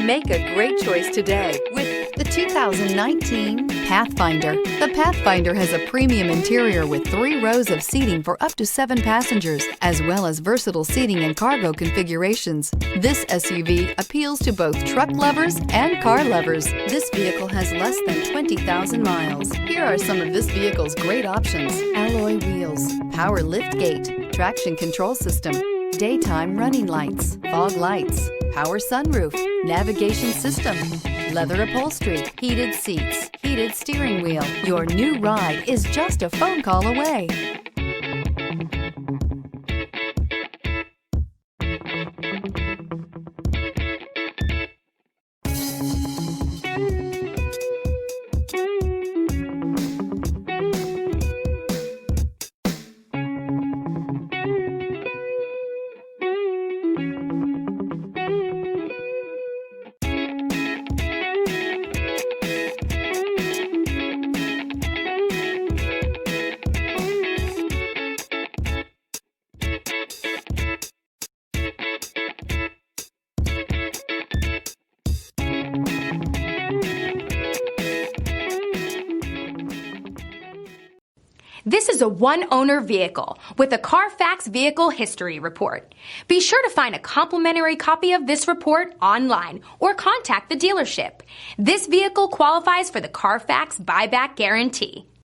Make a great choice today with the 2019 Pathfinder. The Pathfinder has a premium interior with 3 rows of seating for up to 7 passengers, as well as versatile seating and cargo configurations. This SUV appeals to both truck lovers and car lovers. This vehicle has less than 20,000 miles. Here are some of this vehicle's great options: alloy wheels, power liftgate, traction control system, daytime running lights, fog lights, power sunroof, navigation system, leather upholstery, heated seats, heated steering wheel. Your new ride is just a phone call away. This is a one-owner vehicle with a Carfax Vehicle History Report. Be sure to find a complimentary copy of this report online or contact the dealership. This vehicle qualifies for the Carfax Buyback Guarantee.